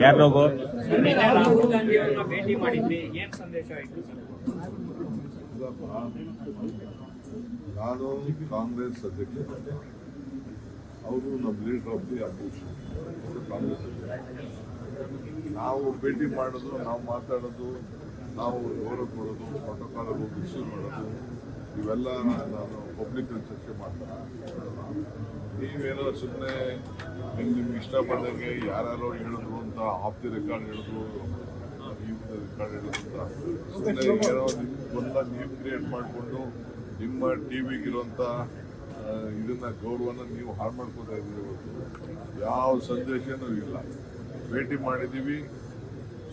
ಯಾರು ಲೋಗೋ ರಾಹುಲ್ ಗಾಂಧಿ ಅವರನ್ನ ಭೇಟಿ ಮಾಡಿದ್ರಿ, ಏನ್ ಸಂದೇಶ ಆಯ್ತು ಸರ್? ನಾನು ಕಾಂಗ್ರೆಸ್ ಅಧ್ಯಕ್ಷ, ಅವರು ನಮ್ಮ leader of the opposition Congress ಅಧ್ಯಕ್ಷ. ನಾವು ಭೇಟಿ ಮಾಡೋದು, ನಾವು ಮಾತಾಡೋದು, ನಾವು ಗೌರವ ಕೊಡೋದು, ಪ್ರೋಟೋಕಾಲ್ ರಿಸೀವ್ ಮಾಡೋದು, ಇವೆಲ್ಲ ನಾನು ಪಬ್ಲಿಕಲ್ಲಿ ಚರ್ಚೆ ಮಾಡ್ತಾರೆ. ನೀವೇನೋ ಸುಮ್ಮನೆ ನಿಮ್ಗೆ ಇಷ್ಟ ಬಂದಂಗೆ ಯಾರ್ಯಾರೋ ಹೇಳಿದ್ರು ಅಂತ ಆಫ್ ದಿ ರೆಕಾರ್ಡ್ ಹೇಳಿದ್ರು, ರೆಕಾರ್ಡ್ ಹೇಳಿದ್ರು ಅಂತ ಸುಮ್ಮನೆ ಏನೋ ನಿಮ್ಗೊಂದ ನೀವು ಕ್ರಿಯೇಟ್ ಮಾಡಿಕೊಂಡು ನಿಮ್ಮ ಟಿವಿಗಿರುವಂಥ ಇದನ್ನ ಗೌರವನ ನೀವು ಹಾಳು ಮಾಡ್ಕೋತಾ ಇದ್ದೀರಿ. ಇವತ್ತು ಯಾವ ಸಂದೇಶನೂ ಇಲ್ಲ. ಭೇಟಿ ಮಾಡಿದ್ದೀವಿ,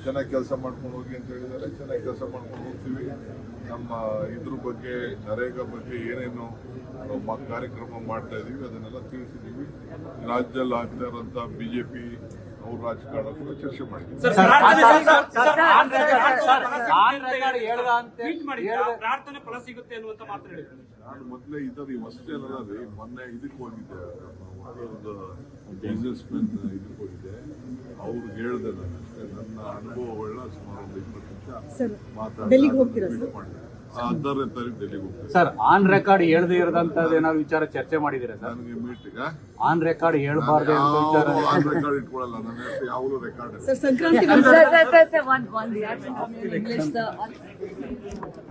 ಚೆನ್ನಾಗಿ ಕೆಲಸ ಮಾಡ್ಕೊಂಡು ಹೋಗಿ ಅಂತ ಹೇಳಿದ್ದಾರೆ, ಚೆನ್ನಾಗಿ ಕೆಲಸ ಮಾಡ್ಕೊಂಡು ಹೋಗ್ತೀವಿ. ನಮ್ಮ ಇದ್ರ ಬಗ್ಗೆ, ನರೇಗಾ ಬಗ್ಗೆ ಏನೇನು ಕಾರ್ಯಕ್ರಮ ಮಾಡ್ತಾ ಇದ್ದೀವಿ ಅದನ್ನೆಲ್ಲ ತಿಳಿಸಿದ್ದೀವಿ. ರಾಜ್ಯದಲ್ಲಿ ಆಗ್ತಾ ಇರೋಂಥ ಬಿಜೆಪಿ ಅವ್ರ ರಾಜಕಾರಣ ಕೂಡ ಚರ್ಚೆ ಮಾಡಿದ್ದೀವಿ. ಪ್ರಾರ್ಥನೆ ಫಲ ಸಿಗುತ್ತೆ ಅನ್ನುವಂತ ಮಾತು ಹೇಳಿದ್ರು. ನಾನು ಮೊದಲೇ ಇದ್ದಾರೆ ಅಷ್ಟೇ ಅಲ್ಲ ರೀ, ಮೊನ್ನೆ ಇದಕ್ಕೆ ಹೋಗಿದ್ದೆ, ಒಂದು ಬಿಸ್ನೆಸ್ ಮೆನ್ ಇದಕ್ಕೆ ಹೋಗಿದ್ದೆ, ಅವ್ರಿಗೆ ಹೇಳಿದೆ ನಾನು ಅಷ್ಟೇ. ನನ್ನ ಅನುಭವಗಳನ್ನ ಸುಮಾರು ಒಂದು 20 ನಿಮಿಷ ಮಾತಾಡಿ 10ನೇ ತಾರೀಕು ಡೆಲ್ಲಿಗೆ ಹೋಗ್ತೀನಿ ಸರ್. ಆನ್ ರೆಕಾರ್ಡ್ ಹೇಳ್ದೇ ಇರೋದಂತದ್ದು ಏನಾದ್ರು ವಿಚಾರ ಚರ್ಚೆ ಮಾಡಿದ್ದೀರಾ ಸರ್? ನನಗೆ ಮೀಟಿಂಗ್ ಆನ್ ರೆಕಾರ್ಡ್ ಹೇಳ್ಬಾರ್ದು ಆನ್ ರೆಕಾರ್ಡ್ ಇಟ್ಕೊಳ್ಳಲ್ಲ, ನನ್ನ ಹೆಸರು ಯಾವಾಗಲೂ ರೆಕಾರ್ಡ್. Sir, Sankranti.